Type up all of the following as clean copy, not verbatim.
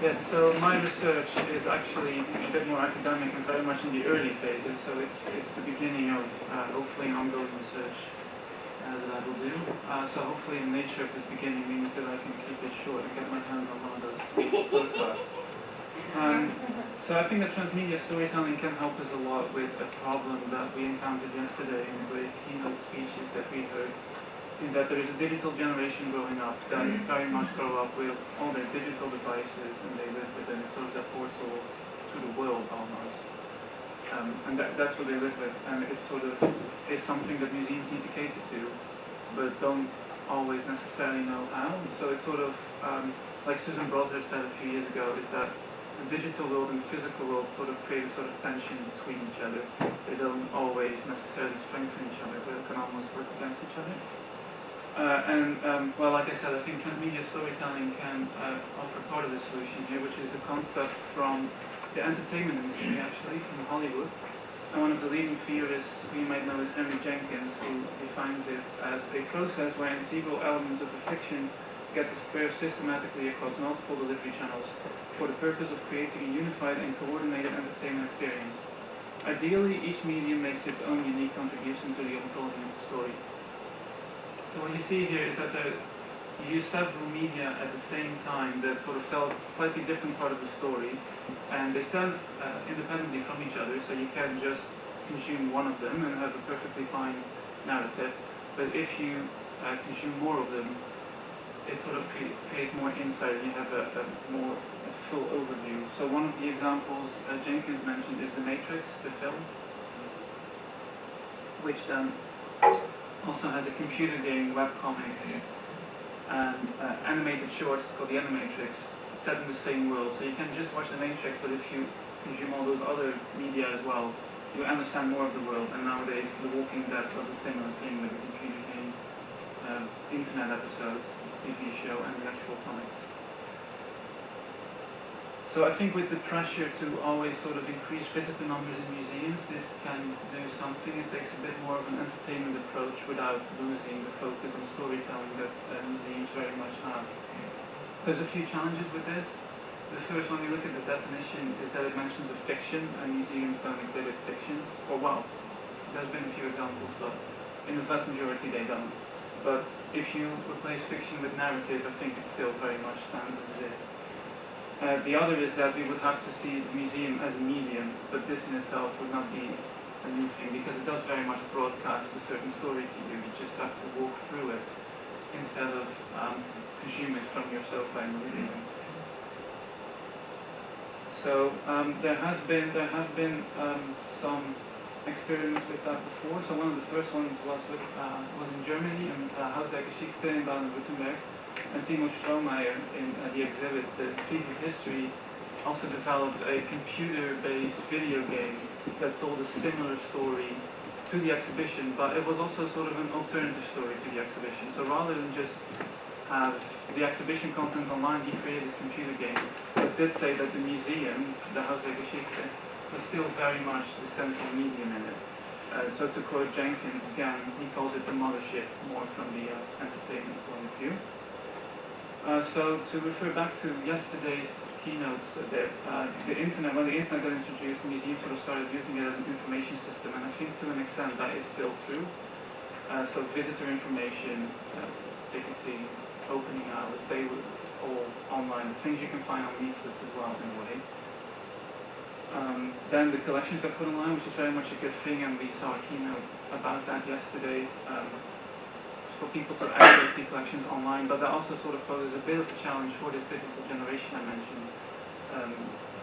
Yes, so my research is actually a bit more academic and very much in the early phases, so it's the beginning of hopefully an ongoing research that I will do. So hopefully the nature of this beginning means that I can keep it short and get my hands on one of those parts. So I think that transmedia storytelling can help us a lot with a problem that we encountered yesterday in the keynote speeches that we heard, in that there is a digital generation growing up that very much grow up with all their digital devices and they live within sort of that portal to the world almost. And that's what they live with, and it sort of is something that museums need to cater to, but don't always necessarily know how. So it's sort of, like Susan Brodher said a few years ago, is that the digital world and the physical world sort of create a sort of tension between each other. They don't always necessarily strengthen each other, but can almost work against each other. Well, like I said, I think transmedia storytelling can offer part of the solution here, which is a concept from the entertainment industry, actually, from Hollywood. And one of the leading theorists we might know is Henry Jenkins, who defines it as a process where integral elements of a fiction get dispersed systematically across multiple delivery channels for the purpose of creating a unified and coordinated entertainment experience. Ideally, each medium makes its own unique contribution to the unfolding of the story. So what you see here is that you use several media at the same time that sort of tell a slightly different part of the story, and they stand independently from each other, so you can just consume one of them and have a perfectly fine narrative. But if you consume more of them, it sort of creates more insight and you have a more full overview. So one of the examples Jenkins mentioned is The Matrix, the film, which then also has a computer game, webcomics, and animated shorts called The Animatrix, set in the same world. So you can just watch The Matrix, but if you consume all those other media as well, you understand more of the world. And nowadays, The Walking Dead was a similar thing with the computer game, internet episodes, TV show, and the actual comics. So I think with the pressure to always sort of increase visitor numbers in museums, this can do something. It takes a bit more of an entertainment approach without losing the focus on storytelling that museums very much have. There's a few challenges with this. The first one, you look at this definition, is that it mentions a fiction, and museums don't exhibit fictions. Or well, there's been a few examples, but in the vast majority they don't. But if you replace fiction with narrative, I think it still very much stands as it is. The other is that we would have to see the museum as a medium, but this in itself would not be a new thing, because it does very much broadcast a certain story to you. You just have to walk through it instead of consume it from your sofa in the living room. So there have been some experiments with that before. So one of the first ones was in Germany, in Hausgeschichte in Baden-Württemberg. And Timo Strohmeyer in the exhibit, the Thief of History, also developed a computer-based video game that told a similar story to the exhibition, but it was also sort of an alternative story to the exhibition. So rather than just have the exhibition content online, he created this computer game that did say that the museum, the Hausgeschichte, was still very much the central medium in it. So to quote Jenkins again, he calls it the mothership, more from the entertainment point of view. So to refer back to yesterday's keynotes, the internet, when the internet got introduced, museums sort of started using it as an information system, and I think to an extent that is still true. So visitor information, ticketing, opening hours, they were all online. Things you can find on leaflets as well, in a way. Then the collections got put online, which is very much a good thing, and we saw a keynote about that yesterday. For people to access the collections online, but that also sort of poses a bit of a challenge for this digital generation I mentioned,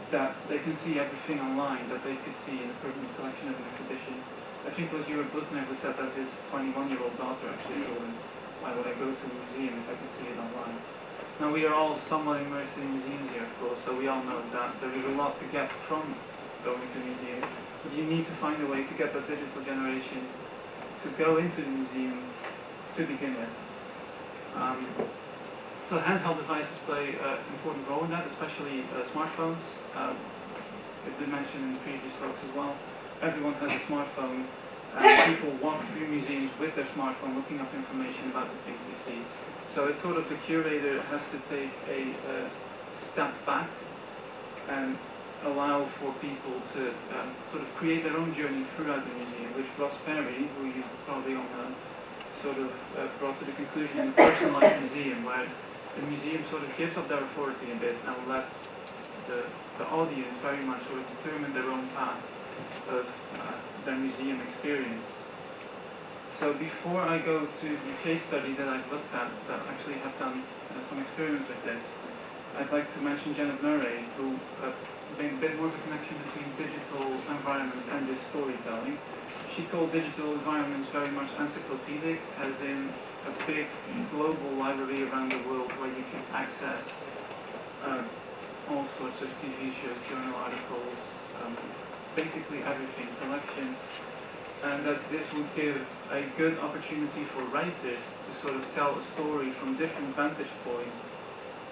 that they can see everything online that they could see in a permanent collection of an exhibition. I think it was Jurek Bluchner who said that his 21-year-old daughter actually told him, why would I go to a museum if I could see it online? Now we are all somewhat immersed in museums here, of course, so we all know that there is a lot to get from going to a museum, but you need to find a way to get that digital generation to go into the museum to begin with. So handheld devices play an important role in that, especially smartphones. It's been mentioned in the previous talks as well. Everyone has a smartphone, and people walk through museums with their smartphone looking up information about the things they see. So it's sort of the curator has to take a step back and allow for people to sort of create their own journey throughout the museum, which Ross Perry, who you probably all know, sort of brought to the conclusion in the personalized museum, where the museum sort of gives up their authority a bit and lets the audience very much sort of determine their own path of their museum experience. So before I go to the case study that I've looked at, that actually have done some experiments with this, I'd like to mention Janet Murray, who made a bit more of a connection between digital environments and this storytelling. She called digital environments very much encyclopedic, as in a big global library around the world where you can access all sorts of TV shows, journal articles, basically everything, collections, and that this would give a good opportunity for writers to sort of tell a story from different vantage points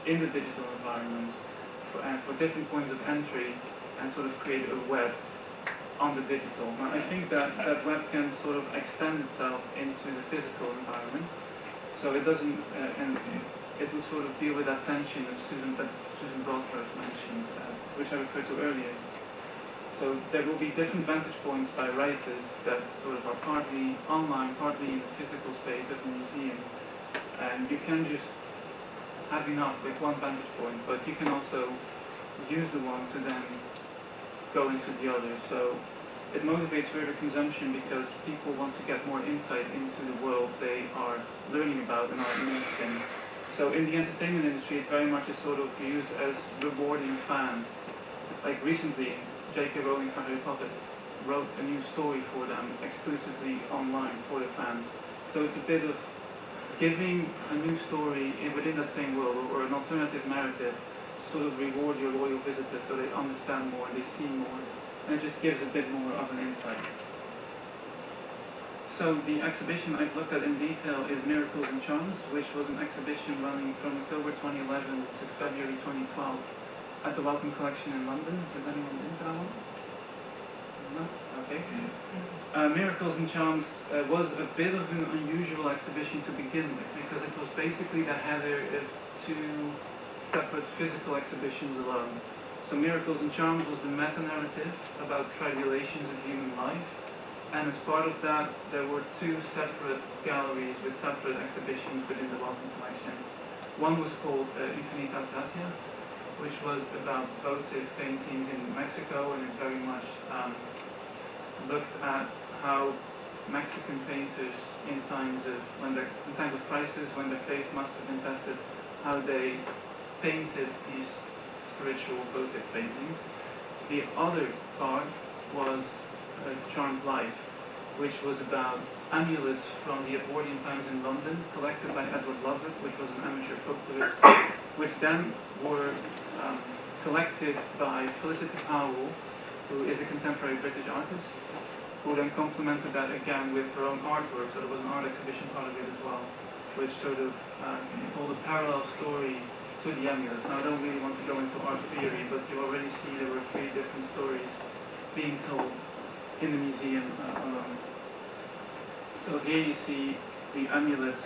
in the digital environment, for different points of entry, and sort of create a web on the digital. Now, I think that web can sort of extend itself into the physical environment, so it doesn't, and it would sort of deal with that tension that Susan Broadhurst mentioned, which I referred to earlier. So there will be different vantage points by writers that sort of are partly online, partly in the physical space of the museum, and you can just have enough with one vantage point, but you can also use the one to then go into the other. So it motivates further consumption because people want to get more insight into the world they are learning about and are immersed in. So in the entertainment industry, it very much is sort of used as rewarding fans. Like recently, J.K. Rowling for Harry Potter wrote a new story for them exclusively online for the fans. So it's a bit of giving a new story within that same world, or an alternative narrative, sort of reward your loyal visitors so they understand more, they see more, and it just gives a bit more of an insight. So the exhibition I've looked at in detail is Miracles and Charms, which was an exhibition running from October 2011 to February 2012 at the Wellcome Collection in London. Has anyone been to that one? No? Okay. Miracles and Charms was a bit of an unusual exhibition to begin with, because it was basically the header of two separate physical exhibitions alone. So Miracles and Charms was the meta-narrative about tribulations of human life, and as part of that there were two separate galleries with separate exhibitions within the Wellcome Collection. One was called Infinitas Gracias, which was about votive paintings in Mexico, and it very much looked at how Mexican painters in times of crisis, when their faith must have been tested, how they painted these spiritual votive paintings. The other part was Charmed Life, which was about amulets from the Edwardian times in London, collected by Edward Lovett, which was an amateur folklorist, which then were collected by Felicity Powell, who is a contemporary British artist, who then complemented that again with her own artwork. So there was an art exhibition part of it as well, which sort of told a parallel story to the amulets. Now I don't really want to go into art theory, but you already see there were 3 different stories being told in the museum alone. So here you see the amulets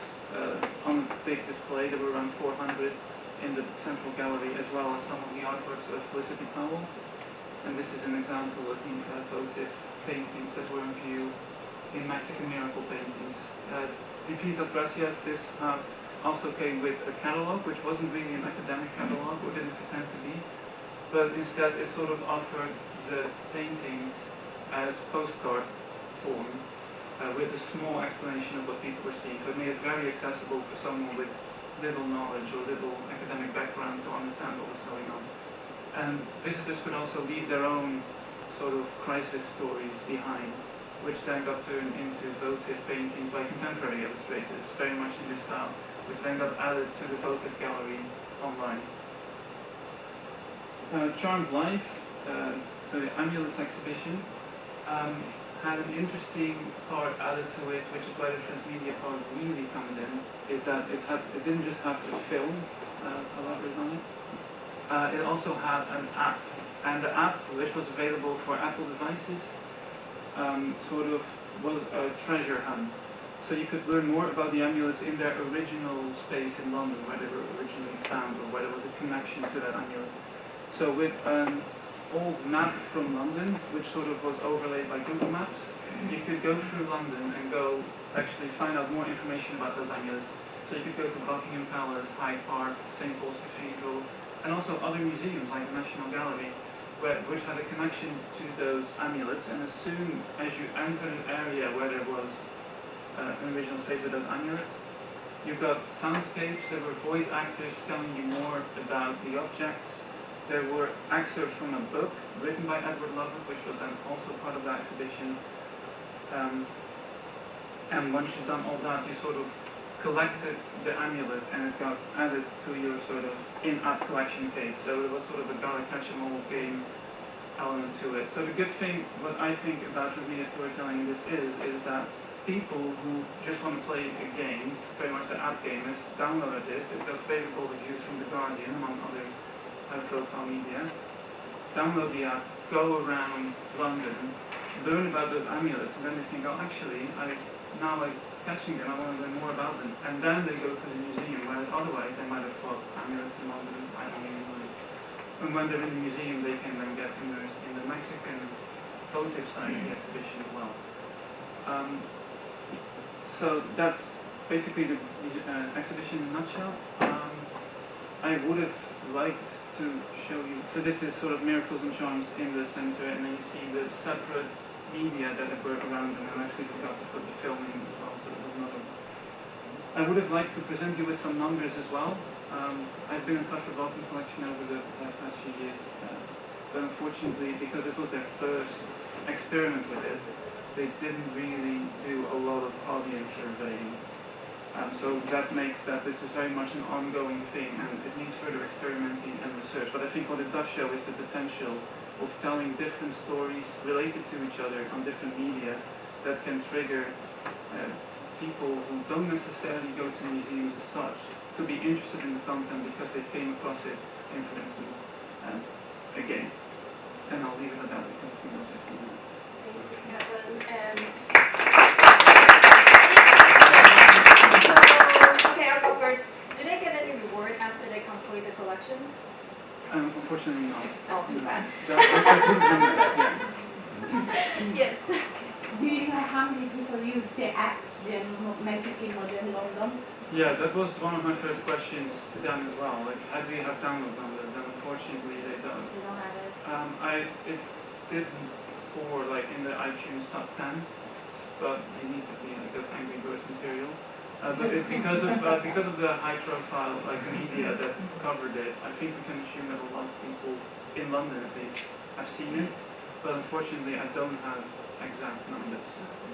on a big display. There were around 400 in the central gallery, as well as some of the artworks of Felicity Powell. And this is an example of the votive paintings that were in view in Mexican miracle paintings. Infinitas Gracias, this also came with a catalogue, which wasn't really an academic catalogue, or didn't pretend to be, but instead it sort of offered the paintings as postcard form, with a small explanation of what people were seeing. So it made it very accessible for someone with little knowledge or little academic background to understand what was going on. And visitors could also leave their own sort of crisis stories behind, which then got turned into votive paintings by contemporary illustrators, very much in this style, which then got added to the votive gallery online. Charmed Life, so the Amulets exhibition, had an interesting part added to it, which is where the Transmedia part really comes in, is that it didn't just have a film elaborate on it, it also had an app, and the app, which was available for Apple devices, sort of was a treasure hunt. So you could learn more about the amulets in their original space in London, where they were originally found, or where there was a connection to that amulet. So with an old map from London, which sort of was overlaid by Google Maps, you could go through London and go actually find out more information about those amulets. So you could go to Buckingham Palace, Hyde Park, St. Paul's Cathedral, and also other museums like the National Gallery, which had a connection to those amulets. And as soon as you enter an area where there was an original space with those amulets, you've got soundscapes, there were voice actors telling you more about the objects. There were excerpts from a book written by Edward Lovett, which was then also part of the exhibition. And once you've done all that, you sort of collected the amulet and it got added to your sort of in-app collection case. So it was sort of a Gala catch-em-all game element to it. So the good thing, what I think about transmedia storytelling in this is that people who just want to play a game, very much the app gamers, download this. It got favorable reviews from The Guardian, among other high-profile media. Download the app, go around London, learn about those amulets, and then they think, oh, actually, now I'm catching them, I want to learn more about them. And then they go to the museum, whereas otherwise they might have thought amulets in London, I don't even know. And when they're in the museum, they can then get immersed in the Mexican votive side of the exhibition as well. So that's basically the exhibition in a nutshell. I would have liked to show you, so this is sort of Miracles and Charms in the center, and then you see the separate media that were around them, and I actually forgot to put the film in as well, so it was another. I would have liked to present you with some numbers as well. I've been in touch with Vulcan Collection over the past few years, but unfortunately, because this was their first experiment with it, they didn't really do a lot of audience surveying. So that makes that this is very much an ongoing thing, and it needs further experimenting and research. But I think what it does show is the potential of telling different stories related to each other on different media that can trigger people who don't necessarily go to museums as such to be interested in the content because they came across it in, for instance, a game. And I'll leave it at that because I think that's 15 minutes. Thank you, Kelvin. Okay, I'll go first. Do they get any reward after they complete the collection? Unfortunately, not. Oh, too bad. Yes. Do you know how many people use the app, the Magic in Modern London? Yeah, that was one of my first questions to them as well. Like, how do you have download numbers? And unfortunately, they don't. You don't have it? It didn't score like in the iTunes top 10, but it needs to be like those Angry Birds material. But because of the high-profile like media that covered it, I think we can assume that a lot of people in London at least have seen it. But unfortunately, I don't have exact numbers,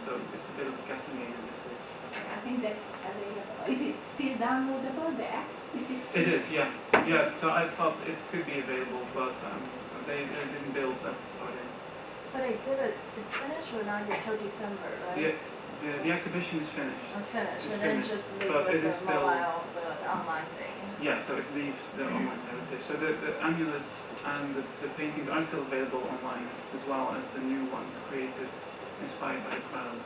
so it's a bit of a guessing game at this stage. I think that's available. Is it still downloadable, the app? It is, yeah. Yeah, so I thought it could be available, but they didn't build that part in. But the exhibit is finished or not until December, right? The exhibition is finished. It's finished, It's and then finished, just leave but with it the is still- mobile, the online thing. Yeah, so it leaves the online heritage. So the amulets and the paintings are still available online, as well as the new ones created, inspired by the crowd.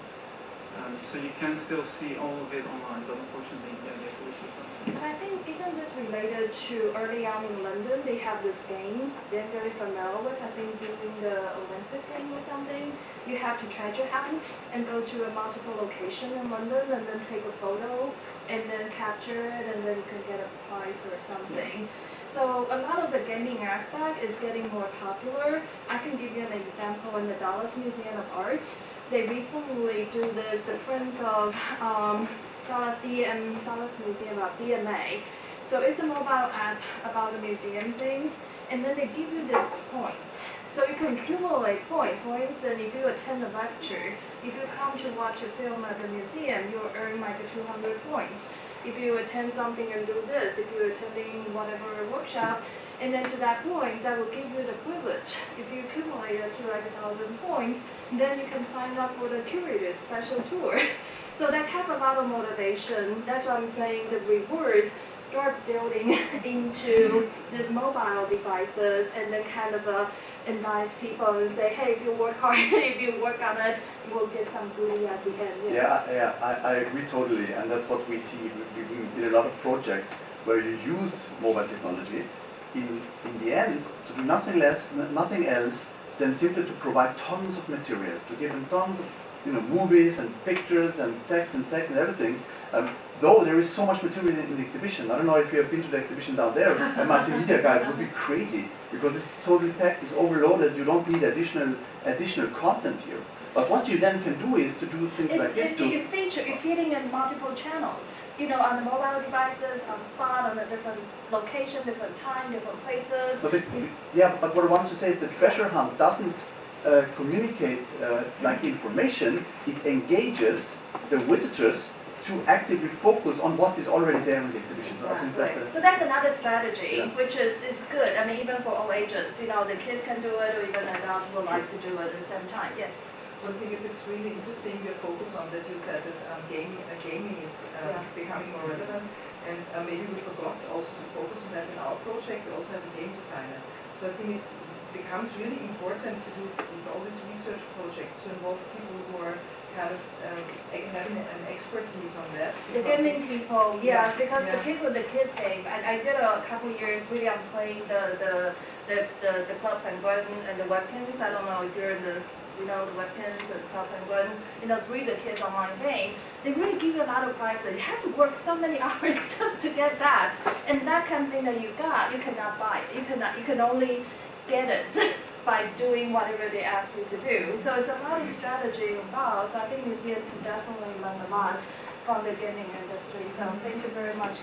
So you can still see all of it online, but unfortunately, yeah, the exhibition is not finished. But I think, isn't this related to early on in London, they have this game they're very familiar with, I think during the Olympic game or something, you have to treasure hunt and go to a multiple location in London and then take a photo and then capture it and then you can get a prize or something. So a lot of the gaming aspect is getting more popular. I can give you an example in the Dallas Museum of Art. They recently do this, the Friends of Dallas Museum of DMA. So it's a mobile app about the museum things, and then they give you this points. So you can accumulate points. For instance, if you attend a lecture, if you come to watch a film at the museum, you'll earn like 200 points. If you attend something and do this, if you're attending whatever workshop, And then to that point, that will give you the privilege. If you accumulate it to like 1,000 points, then you can sign up for the curator's special tour. So that have a lot of motivation. That's why I'm saying the rewards start building into these mobile devices, and then kind of entice people and say, hey, if you work hard, if you work on it, you will get some goodie at the end. Yes. I agree totally, and that's what we see in a lot of projects where you use mobile technology in the end to do nothing else than simply to provide tons of material, to give them tons of movies and pictures and text and everything. Though there is so much material in the exhibition. I don't know if you have been to the exhibition down there. A multimedia guide would be crazy because it's totally packed, it's overloaded. You don't need additional content here. But what you then can do is to do things like this. You're feeding in multiple channels. On the mobile devices, on the spot, on a different location, different time, different places. But what I want to say is the treasure hunt doesn't communicate like information. It engages the visitors to actively focus on what is already there in the exhibition. So I think that's another strategy, which is good. I mean, even for all ages, the kids can do it, or even adults would like to do it at the same time. Yes. One thing is extremely interesting, your focus on that. You said that gaming is becoming more relevant, and maybe we forgot also to focus on that in our project. We also have a game designer. So I think it becomes really important to do with all these research projects to involve people who are kind of having an expertise on that. The gaming people, yes, because particularly the kids game. I did a couple of years really on playing the Club Penguin and the Webkins. I don't know if you're in the the Webkins and the Club Penguin. It's really the kids online game. They really give you a lot of prizes. You have to work so many hours just to get that. And that kind of thing that you got, you cannot buy it. You can only get it by doing whatever they ask you to do. So it's a lot of strategy involved. So I think museum can definitely learn a lot from the gaming industry. So thank you very much.